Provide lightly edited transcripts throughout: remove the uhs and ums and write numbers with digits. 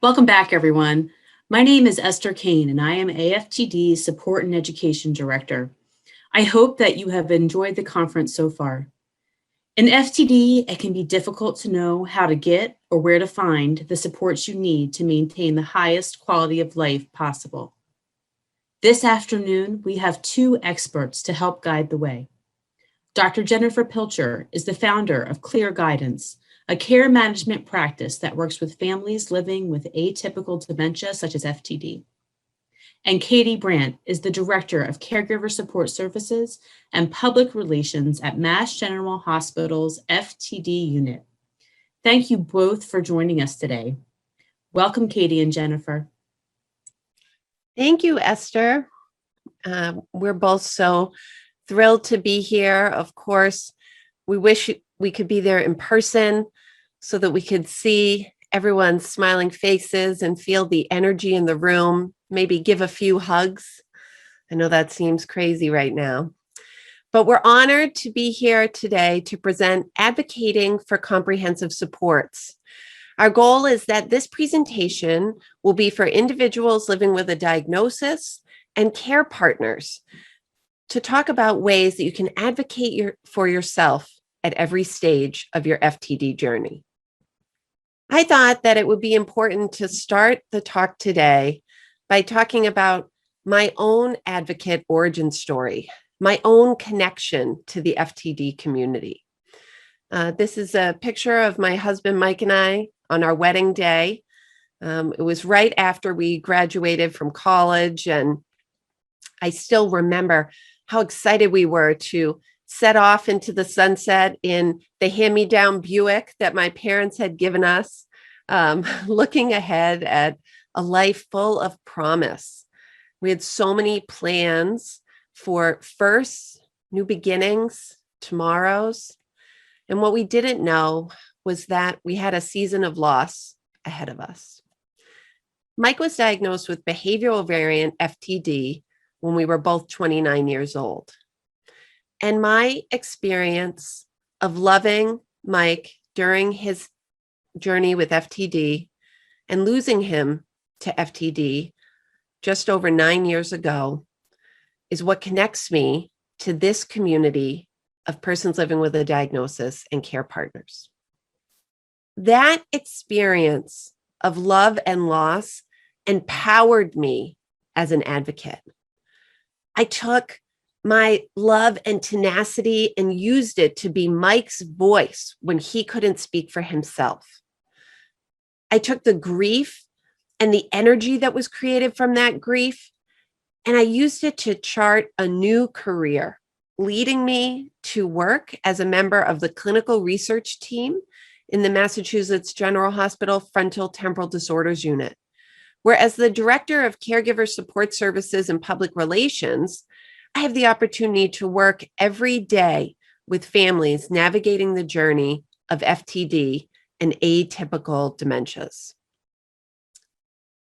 Welcome back, everyone. My name is Esther Kane, and I am AFTD's Support and Education Director. I hope that you have enjoyed the conference so far. In FTD, it can be difficult to know how to get or where to find the supports you need to maintain the highest quality of life possible. This afternoon, we have two experts to help guide the way. Dr. Jennifer Pilcher is the founder of Clear Guidance, a care management practice that works with families living with atypical dementia such as FTD. And Katie Brandt is the Director of Caregiver Support Services and Public Relations at Mass General Hospital's FTD unit. Thank you both for joining us today. Welcome, Katie and Jennifer. Thank you, Esther. We're both so thrilled to be here. Of course, we wish we could be there in person so that we could see everyone's smiling faces and feel the energy in the room, maybe give a few hugs. I know that seems crazy right now, but we're honored to be here today to present Advocating for Comprehensive Supports. Our goal is that this presentation will be for individuals living with a diagnosis and care partners to talk about ways that you can advocate for yourself at every stage of your FTD journey. I thought that it would be important to start the talk today by talking about my own advocate origin story, my own connection to the FTD community. This is a picture of my husband, Mike, and I on our wedding day. It was right after we graduated from college, and I still remember how excited we were to set off into the sunset in the hand-me-down Buick that my parents had given us, looking ahead at a life full of promise. We had so many plans for firsts, new beginnings, tomorrows. And what we didn't know was that we had a season of loss ahead of us. Mike was diagnosed with behavioral variant FTD when we were both 29 years old. And my experience of loving Mike during his journey with FTD and losing him to FTD just over 9 years ago is what connects me to this community of persons living with a diagnosis and care partners. That experience of love and loss empowered me as an advocate. I took my love and tenacity and used it to be Mike's voice when he couldn't speak for himself. I took the grief and the energy that was created from that grief, and I used it to chart a new career, leading me to work as a member of the clinical research team in the Massachusetts General Hospital Frontal Temporal Disorders Unit, where as the Director of Caregiver Support Services and Public Relations, I have the opportunity to work every day with families navigating the journey of FTD and atypical dementias.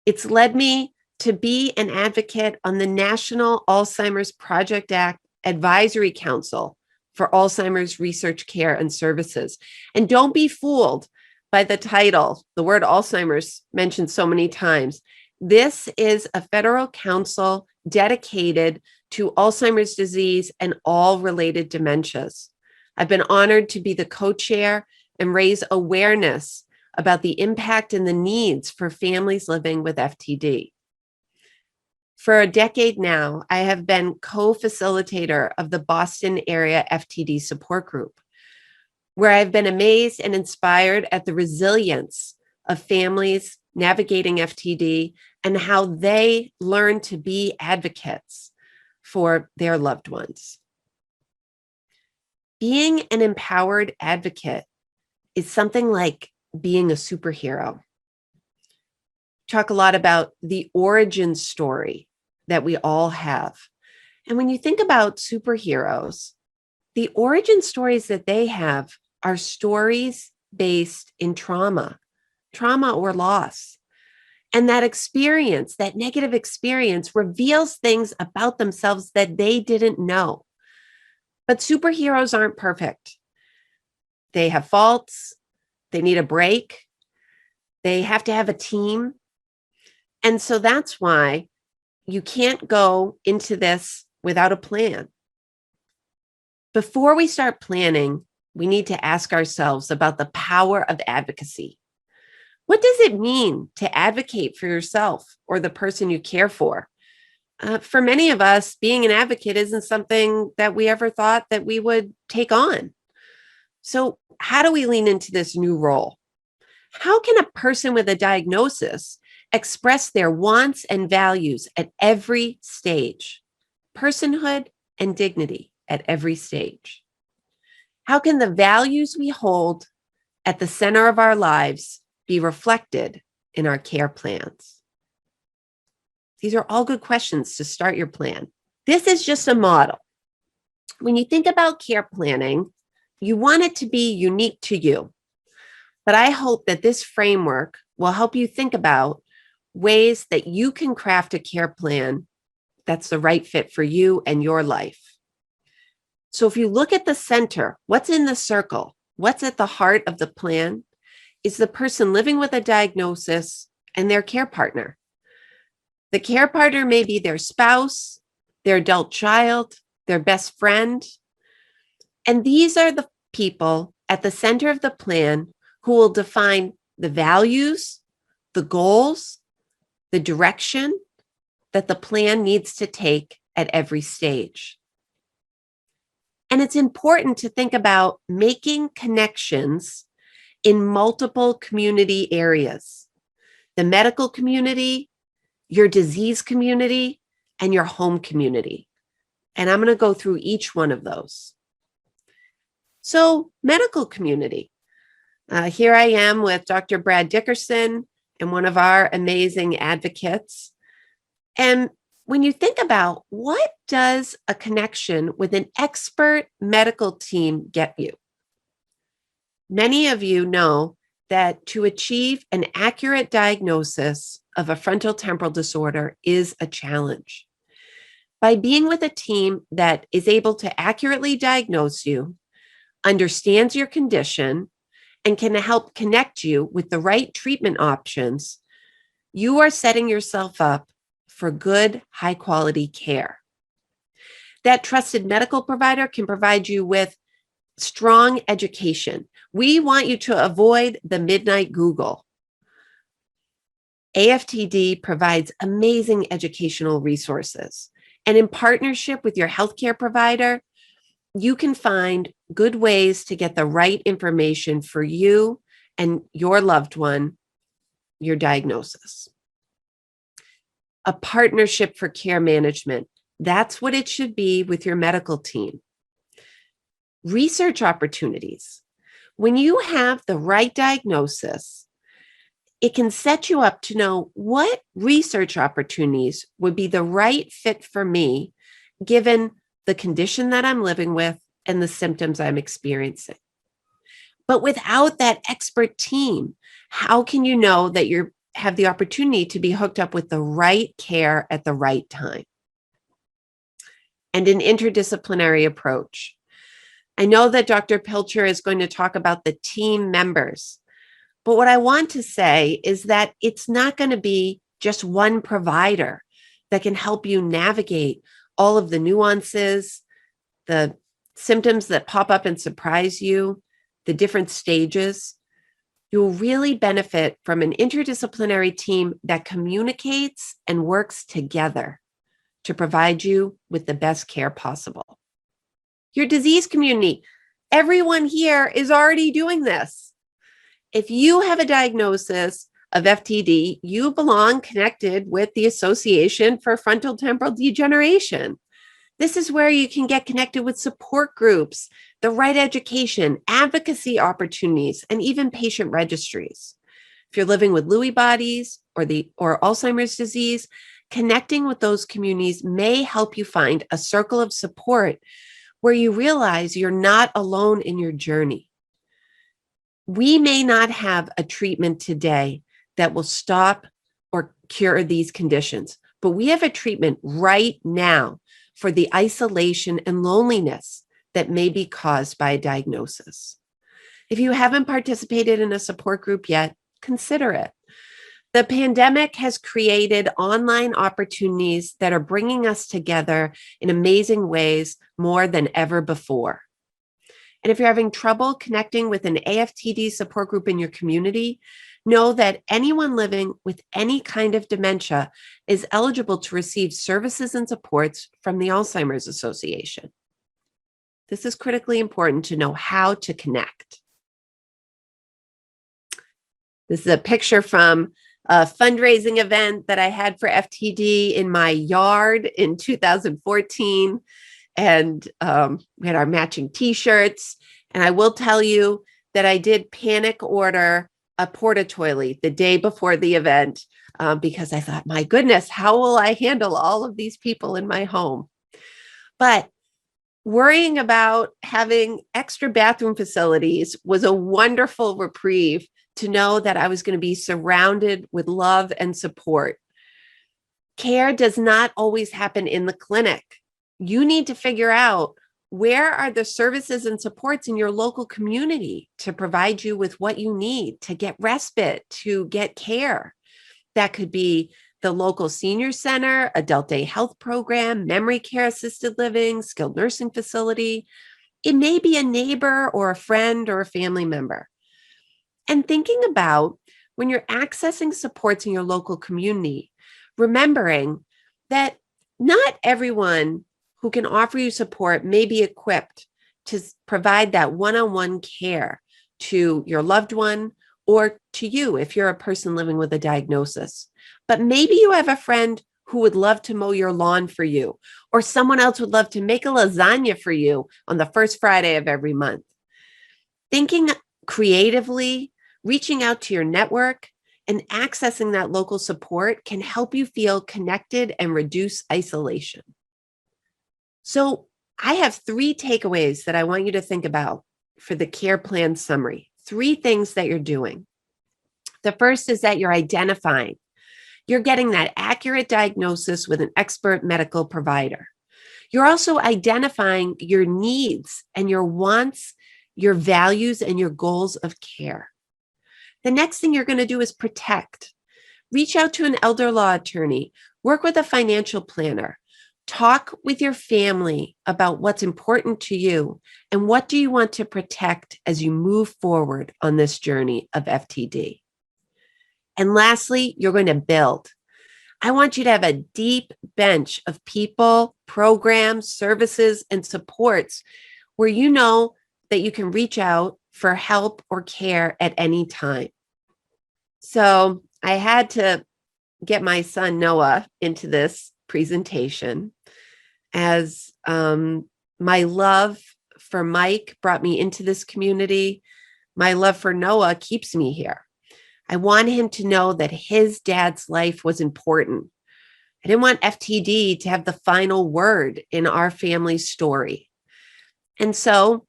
It's led me to be an advocate on the National Alzheimer's Project Act Advisory Council for Alzheimer's Research, Care, and Services. And don't be fooled by the title, the word Alzheimer's mentioned so many times. This is a federal council dedicated to Alzheimer's disease and all related dementias. I've been honored to be the co-chair and raise awareness about the impact and the needs for families living with FTD. For a decade now, I have been co-facilitator of the Boston area FTD support group, where I've been amazed and inspired at the resilience of families navigating FTD and how they learn to be advocates for their loved ones. Being an empowered advocate is something like being a superhero. Talk a lot about the origin story that we all have. And when you think about superheroes, the origin stories that they have are stories based in trauma or loss. And that experience, that negative experience, reveals things about themselves that they didn't know. But superheroes aren't perfect. They have faults. They need a break. They have to have a team. And so that's why you can't go into this without a plan. Before we start planning, we need to ask ourselves about the power of advocacy. What does it mean to advocate for yourself or the person you care for? For many of us, being an advocate isn't something that we ever thought that we would take on. So how do we lean into this new role? How can a person with a diagnosis express their wants and values at every stage? Personhood and dignity at every stage. How can the values we hold at the center of our lives be reflected in our care plans? These are all good questions to start your plan. This is just a model. When you think about care planning, you want it to be unique to you. But I hope that this framework will help you think about ways that you can craft a care plan that's the right fit for you and your life. So if you look at the center, what's in the circle, what's at the heart of the plan is the person living with a diagnosis and their care partner. The care partner may be their spouse, their adult child, their best friend. And these are the people at the center of the plan who will define the values, the goals, the direction that the plan needs to take at every stage. And it's important to think about making connections in multiple community areas: the medical community, your disease community, and your home community. And I'm going to go through each one of those. So, medical community. Here I am with Dr. Brad Dickerson and one of our amazing advocates. And when you think about what does a connection with an expert medical team get you? Many of you know that to achieve an accurate diagnosis of a frontotemporal disorder is a challenge. By being with a team that is able to accurately diagnose you, understands your condition, and can help connect you with the right treatment options, you are setting yourself up for good, high-quality care. That trusted medical provider can provide you with strong education. We want you to avoid the midnight Google. AFTD provides amazing educational resources. And in partnership with your healthcare provider, you can find good ways to get the right information for you and your loved one, your diagnosis. A partnership for care management. That's what it should be with your medical team. Research opportunities. When you have the right diagnosis, it can set you up to know what research opportunities would be the right fit for me, given the condition that I'm living with and the symptoms I'm experiencing. But without that expert team, how can you know that you have the opportunity to be hooked up with the right care at the right time? And an interdisciplinary approach. I know that Dr. Pilcher is going to talk about the team members, but what I want to say is that it's not going to be just one provider that can help you navigate all of the nuances, the symptoms that pop up and surprise you, the different stages. You'll really benefit from an interdisciplinary team that communicates and works together to provide you with the best care possible. Your disease community, everyone here is already doing this. If you have a diagnosis of FTD, you belong connected with the Association for Frontotemporal Degeneration. This is where you can get connected with support groups, the right education, advocacy opportunities, and even patient registries. If you're living with Lewy bodies or Alzheimer's disease, connecting with those communities may help you find a circle of support where you realize you're not alone in your journey. We may not have a treatment today that will stop or cure these conditions, but we have a treatment right now for the isolation and loneliness that may be caused by a diagnosis. If you haven't participated in a support group yet, consider it. The pandemic has created online opportunities that are bringing us together in amazing ways more than ever before. And if you're having trouble connecting with an AFTD support group in your community, know that anyone living with any kind of dementia is eligible to receive services and supports from the Alzheimer's Association. This is critically important to know how to connect. This is a picture from a fundraising event that I had for FTD in my yard in 2014. And we had our matching t-shirts. And I will tell you that I did panic order a porta toilet the day before the event because I thought, my goodness, how will I handle all of these people in my home? But worrying about having extra bathroom facilities was a wonderful reprieve to know that I was going to be surrounded with love and support. Care does not always happen in the clinic. You need to figure out where are the services and supports in your local community to provide you with what you need to get respite, to get care. That could be the local senior center, adult day health program, memory care assisted living, skilled nursing facility. It may be a neighbor or a friend or a family member. And thinking about when you're accessing supports in your local community, remembering that not everyone who can offer you support may be equipped to provide that one-on-one care to your loved one or to you if you're a person living with a diagnosis. But maybe you have a friend who would love to mow your lawn for you, or someone else would love to make a lasagna for you on the first Friday of every month. Thinking creatively, reaching out to your network, and accessing that local support can help you feel connected and reduce isolation. So I have 3 takeaways that I want you to think about for the care plan summary. 3 things that you're doing. The first is that you're identifying. You're getting that accurate diagnosis with an expert medical provider. You're also identifying your needs and your wants, your values, and your goals of care. The next thing you're going to do is protect. Reach out to an elder law attorney, work with a financial planner, talk with your family about what's important to you and what do you want to protect as you move forward on this journey of FTD. And lastly, you're going to build. I want you to have a deep bench of people, programs, services, and supports where you know that you can reach out for help or care at any time. So I had to get my son Noah into this presentation as my love for Mike brought me into this community. My love for Noah keeps me here. I want him to know that his dad's life was important. I didn't want FTD to have the final word in our family story. And so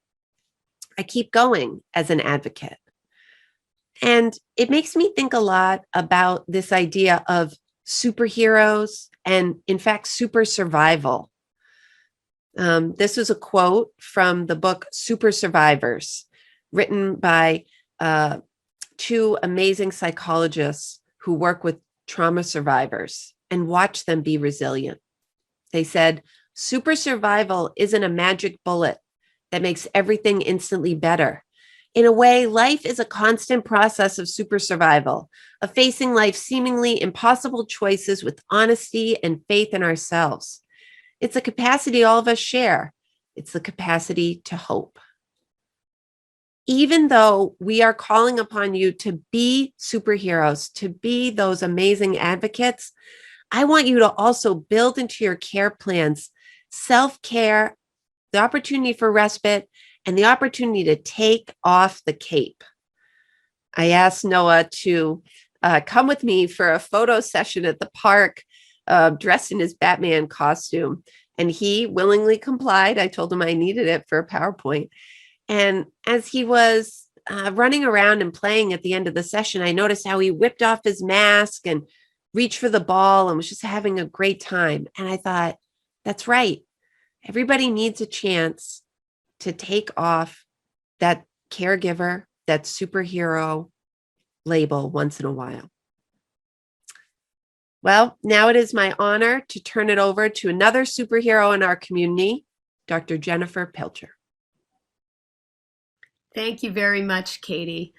I keep going as an advocate. And it makes me think a lot about this idea of superheroes and, in fact, super survival. This was a quote from the book Super Survivors, written by 2 amazing psychologists who work with trauma survivors and watch them be resilient. They said, super survival isn't a magic bullet that makes everything instantly better. In a way, life is a constant process of super survival, of facing life's seemingly impossible choices with honesty and faith in ourselves. It's a capacity all of us share. It's the capacity to hope. Even though we are calling upon you to be superheroes, to be those amazing advocates, I want you to also build into your care plans self-care, the opportunity for respite, and the opportunity to take off the cape. I asked Noah to come with me for a photo session at the park, dressed in his Batman costume, and he willingly complied. I told him I needed it for a PowerPoint. And as he was running around and playing at the end of the session, I noticed how he whipped off his mask and reached for the ball and was just having a great time. And I thought, that's right. Everybody needs a chance to take off that caregiver, that superhero label once in a while. Well, now it is my honor to turn it over to another superhero in our community, Dr. Jennifer Pilcher. Thank you very much, Katie.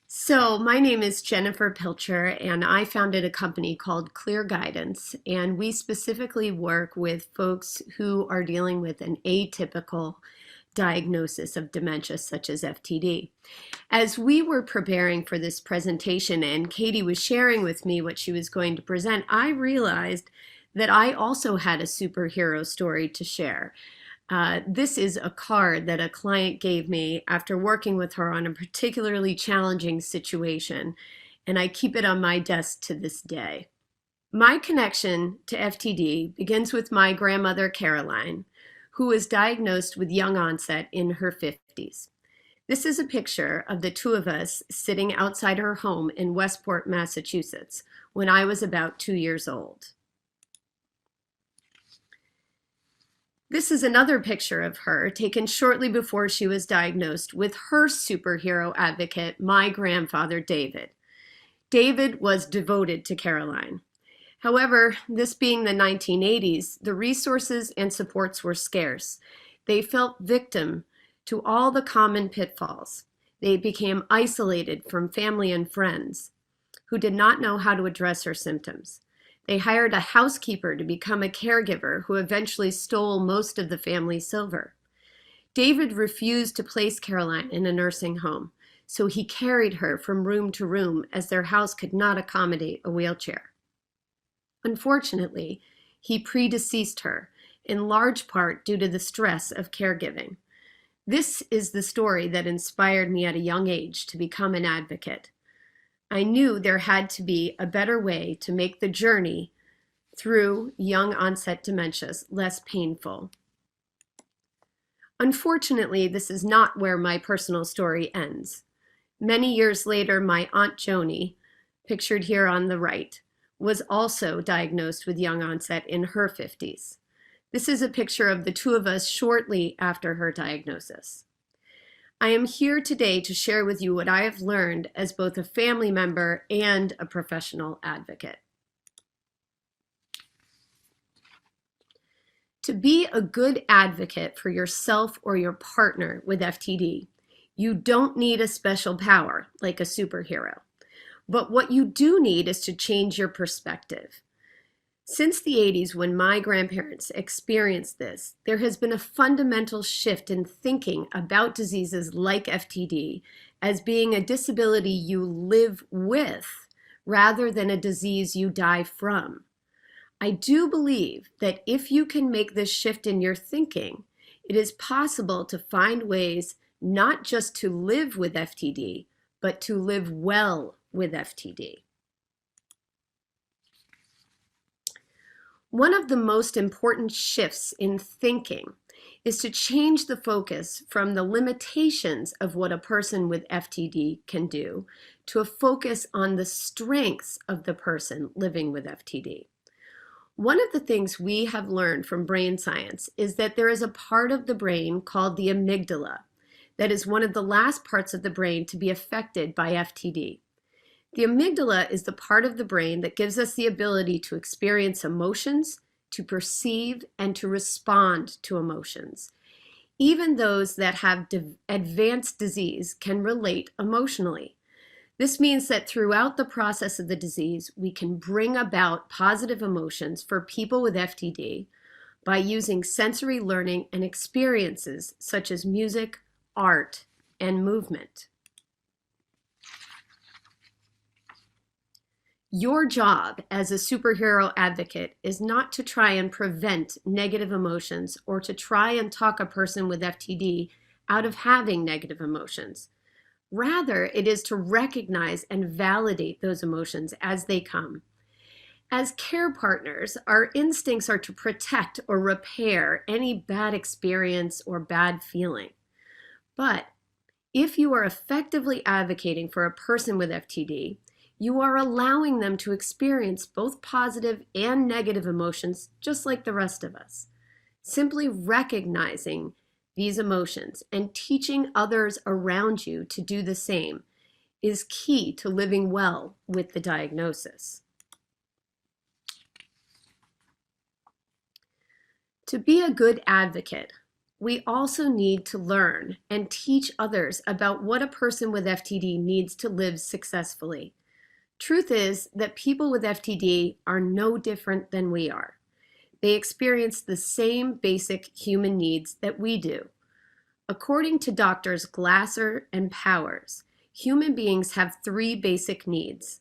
So my name is Jennifer Pilcher, and I founded a company called Clear Guidance, and we specifically work with folks who are dealing with an atypical diagnosis of dementia, such as FTD. As we were preparing for this presentation and Katie was sharing with me what she was going to present, I realized that I also had a superhero story to share. This is a card that a client gave me after working with her on a particularly challenging situation, and I keep it on my desk to this day. My connection to FTD begins with my grandmother, Caroline, who was diagnosed with young onset in her 50s. This is a picture of the two of us sitting outside her home in Westport, Massachusetts, when I was about 2 years old. This is another picture of her taken shortly before she was diagnosed with her superhero advocate, my grandfather, David. David was devoted to Caroline. However, this being the 1980s, the resources and supports were scarce. They fell victim to all the common pitfalls. They became isolated from family and friends who did not know how to address her symptoms. They hired a housekeeper to become a caregiver who eventually stole most of the family's silver. David refused to place Caroline in a nursing home, so he carried her from room to room as their house could not accommodate a wheelchair. Unfortunately, he predeceased her, in large part due to the stress of caregiving. This is the story that inspired me at a young age to become an advocate. I knew there had to be a better way to make the journey through young onset dementias less painful. Unfortunately, this is not where my personal story ends. Many years later, my Aunt Joni, pictured here on the right, was also diagnosed with young onset in her 50s. This is a picture of the two of us shortly after her diagnosis. I am here today to share with you what I have learned as both a family member and a professional advocate. To be a good advocate for yourself or your partner with FTD, you don't need a special power like a superhero. But what you do need is to change your perspective. Since the 80s, when my grandparents experienced this, there has been a fundamental shift in thinking about diseases like FTD as being a disability you live with rather than a disease you die from. I do believe that if you can make this shift in your thinking, it is possible to find ways not just to live with FTD, but to live well with FTD. One of the most important shifts in thinking is to change the focus from the limitations of what a person with FTD can do to a focus on the strengths of the person living with FTD. One of the things we have learned from brain science is that there is a part of the brain called the amygdala that is one of the last parts of the brain to be affected by FTD. The amygdala is the part of the brain that gives us the ability to experience emotions, to perceive, and to respond to emotions. Even those that have advanced disease can relate emotionally. This means that throughout the process of the disease, we can bring about positive emotions for people with FTD by using sensory learning and experiences such as music, art, and movement. Your job as a superhero advocate is not to try and prevent negative emotions or to try and talk a person with FTD out of having negative emotions. Rather, it is to recognize and validate those emotions as they come. As care partners, our instincts are to protect or repair any bad experience or bad feeling. But if you are effectively advocating for a person with FTD, you are allowing them to experience both positive and negative emotions just like the rest of us. Simply recognizing these emotions and teaching others around you to do the same is key to living well with the diagnosis. To be a good advocate, we also need to learn and teach others about what a person with FTD needs to live successfully. Truth is that people with FTD are no different than we are. They experience the same basic human needs that we do. According to doctors Glasser and Powers, human beings have 3 basic needs: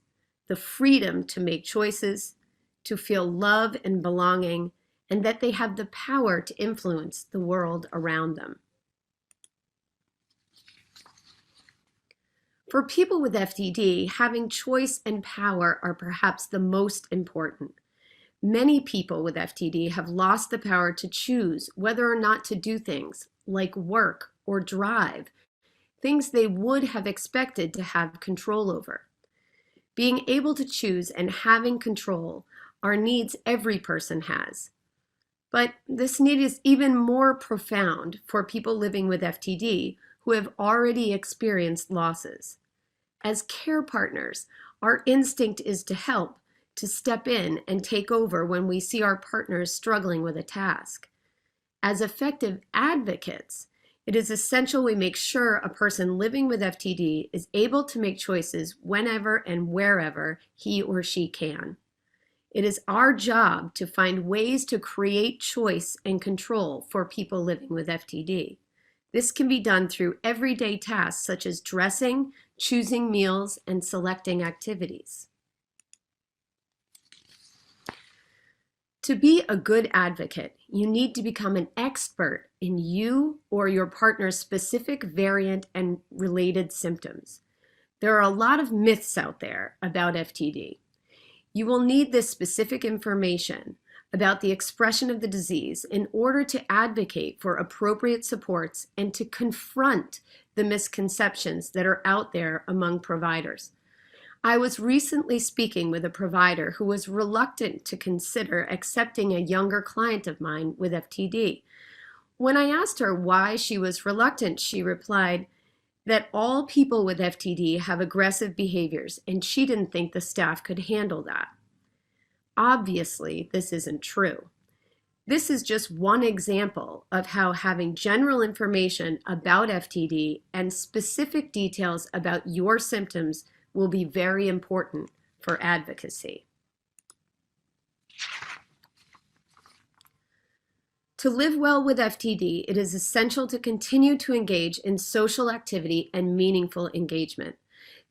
the freedom to make choices, to feel love and belonging, and that they have the power to influence the world around them. For people with FTD, having choice and power are perhaps the most important. Many people with FTD have lost the power to choose whether or not to do things like work or drive, things they would have expected to have control over. Being able to choose and having control are needs every person has. But this need is even more profound for people living with FTD who have already experienced losses. As care partners, our instinct is to help, to step in and take over when we see our partners struggling with a task. As effective advocates, it is essential we make sure a person living with FTD is able to make choices whenever and wherever he or she can. It is our job to find ways to create choice and control for people living with FTD. This can be done through everyday tasks such as dressing, choosing meals, and selecting activities. To be a good advocate, you need to become an expert in you or your partner's specific variant and related symptoms. There are a lot of myths out there about FTD. You will need this specific information about the expression of the disease in order to advocate for appropriate supports and to confront the misconceptions that are out there among providers. I was recently speaking with a provider who was reluctant to consider accepting a younger client of mine with FTD. When I asked her why she was reluctant, she replied that all people with FTD have aggressive behaviors, and she didn't think the staff could handle that. Obviously, this isn't true. This is just one example of how having general information about FTD and specific details about your symptoms will be very important for advocacy. To live well with FTD, it is essential to continue to engage in social activity and meaningful engagement.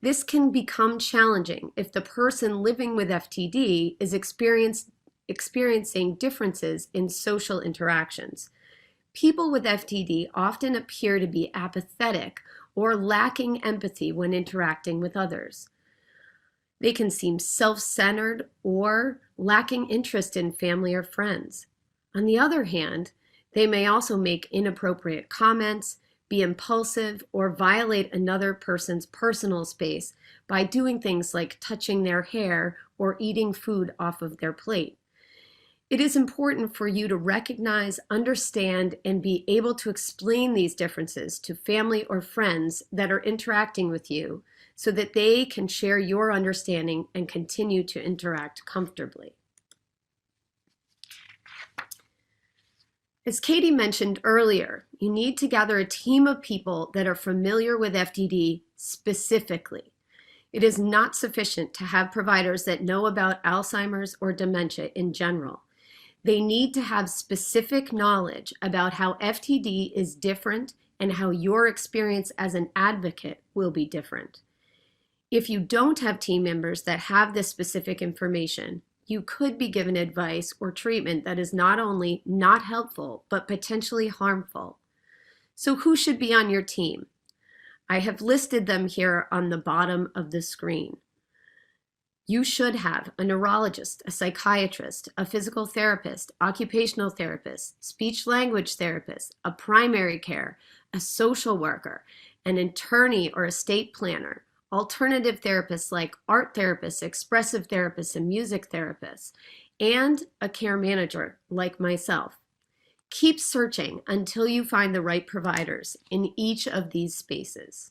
This can become challenging if the person living with FTD is experiencing differences in social interactions. People with FTD often appear to be apathetic or lacking empathy when interacting with others. They can seem self-centered or lacking interest in family or friends. On the other hand, they may also make inappropriate comments, be impulsive, or violate another person's personal space by doing things like touching their hair or eating food off of their plate. It is important for you to recognize, understand, and be able to explain these differences to family or friends that are interacting with you so that they can share your understanding and continue to interact comfortably. As Katie mentioned earlier, you need to gather a team of people that are familiar with FTD specifically. It is not sufficient to have providers that know about Alzheimer's or dementia in general. They need to have specific knowledge about how FTD is different and how your experience as an advocate will be different. If you don't have team members that have this specific information, you could be given advice or treatment that is not only not helpful, but potentially harmful. So who should be on your team? I have listed them here on the bottom of the screen. You should have a neurologist, a psychiatrist, a physical therapist, occupational therapist, speech-language therapist, a primary care, a social worker, an attorney or estate planner, alternative therapists like art therapists, expressive therapists, and music therapists, and a care manager like myself. Keep searching until you find the right providers in each of these spaces.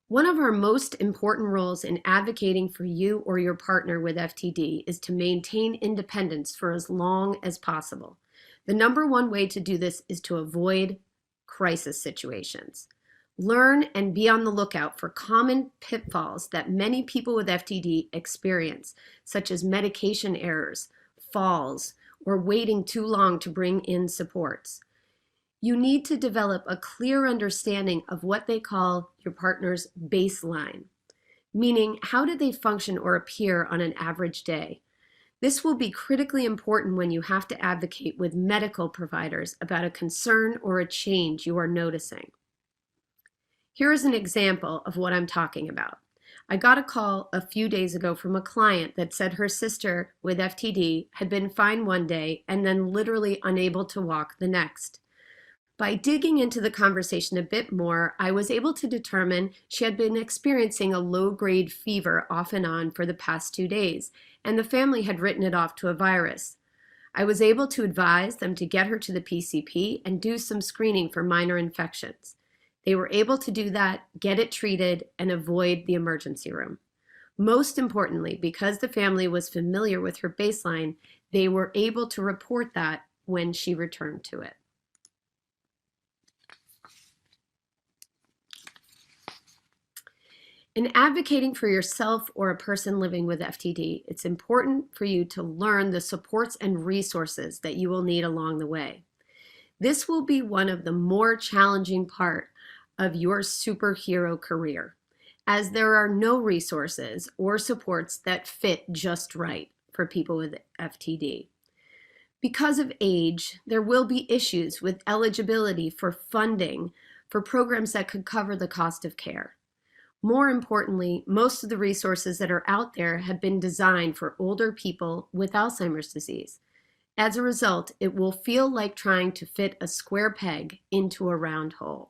One of our most important roles in advocating for you or your partner with FTD is to maintain independence for as long as possible. The number one way to do this is to avoid crisis situations. Learn and be on the lookout for common pitfalls that many people with FTD experience, such as medication errors, falls, or waiting too long to bring in supports. You need to develop a clear understanding of what they call your partner's baseline, meaning how do they function or appear on an average day. This will be critically important when you have to advocate with medical providers about a concern or a change you are noticing. Here is an example of what I'm talking about. I got a call a few days ago from a client that said her sister with FTD had been fine one day and then literally unable to walk the next. By digging into the conversation a bit more, I was able to determine she had been experiencing a low-grade fever off and on for the past 2 days, and the family had written it off to a virus. I was able to advise them to get her to the PCP and do some screening for minor infections. They were able to do that, get it treated, and avoid the emergency room. Most importantly, because the family was familiar with her baseline, they were able to report that when she returned to it. In advocating for yourself or a person living with FTD, it's important for you to learn the supports and resources that you will need along the way. This will be one of the more challenging parts of your superhero career, as there are no resources or supports that fit just right for people with FTD. Because of age, there will be issues with eligibility for funding for programs that could cover the cost of care. More importantly, most of the resources that are out there have been designed for older people with Alzheimer's disease. As a result, it will feel like trying to fit a square peg into a round hole.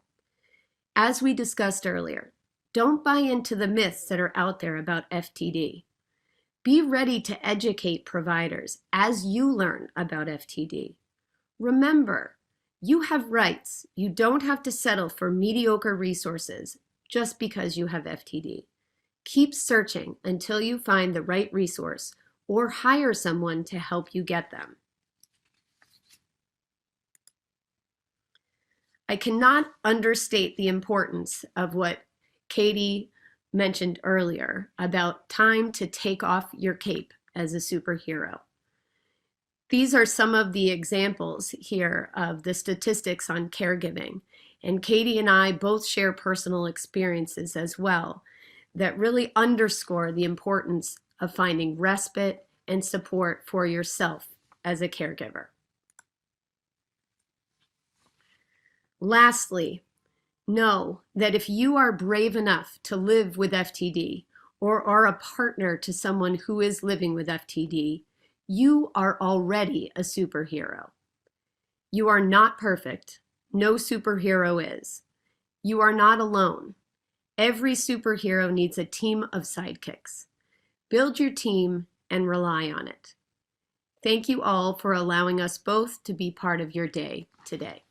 As we discussed earlier, don't buy into the myths that are out there about FTD. Be ready to educate providers as you learn about FTD. Remember, you have rights. You don't have to settle for mediocre resources just because you have FTD. Keep searching until you find the right resource or hire someone to help you get them. I cannot understate the importance of what Katie mentioned earlier about time to take off your cape as a superhero. These are some of the examples here of the statistics on caregiving. And Katie and I both share personal experiences as well that really underscore the importance of finding respite and support for yourself as a caregiver. Lastly, know that if you are brave enough to live with FTD or are a partner to someone who is living with FTD, you are already a superhero. You are not perfect. No superhero is. You are not alone. Every superhero needs a team of sidekicks. Build your team and rely on it. Thank you all for allowing us both to be part of your day today.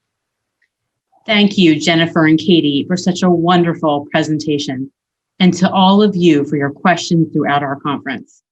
Thank you, Jennifer and Katie, for such a wonderful presentation, and to all of you for your questions throughout our conference.